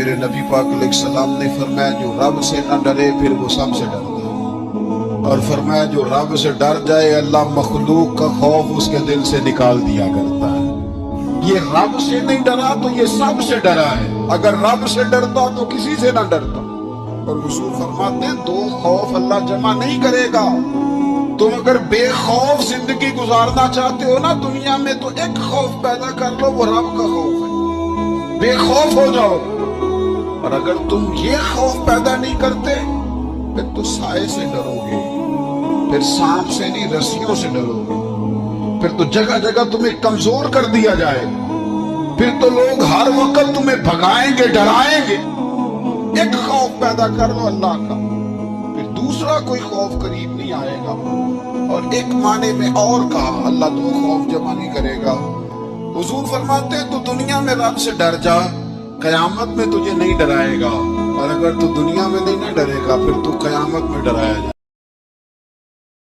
میرے نبی پاک علیہ السلام نے فرمایا جو رب سے نہ ڈرے پھر وہ سب سے ڈرتا ہے، اور فرمایا جو رب سے ڈر جائے اللہ مخلوق کا خوف اس کے دل سے نکال دیا کرتا ہے۔ یہ رب سے نہیں ڈرا تو یہ سب سے ڈرا ہے، اگر رب سے ڈرتا تو کسی سے نہ ڈرتا۔ اور حضور فرماتے ہیں دو خوف اللہ جمع نہیں کرے گا۔ تم اگر بے خوف زندگی گزارنا چاہتے ہو نا دنیا میں تو ایک خوف پیدا کر لو، وہ رب کا خوف ہے، بے خوف ہو جاؤ۔ اور اگر تم یہ خوف پیدا نہیں کرتے پھر تو سائے سے ڈرو گے، پھر سانپ سے نہیں رسیوں سے ڈرو گے، پھر تو جگہ جگہ تمہیں کمزور کر دیا جائے، پھر تو لوگ ہر وقت تمہیں بھگائیں گے ڈرائیں گے۔ ایک خوف پیدا کر لو اللہ کا، پھر دوسرا کوئی خوف قریب نہیں آئے گا۔ اور ایک معنی میں اور کہا اللہ دو خوف جمع نہیں کرے گا۔ حضور فرماتے ہیں تو دنیا میں رب سے ڈر جا، قیامت میں تجھے نہیں ڈرائے گا، اور اگر تو دنیا میں نہیں نہ ڈرے گا پھر تو قیامت میں ڈرایا جائے۔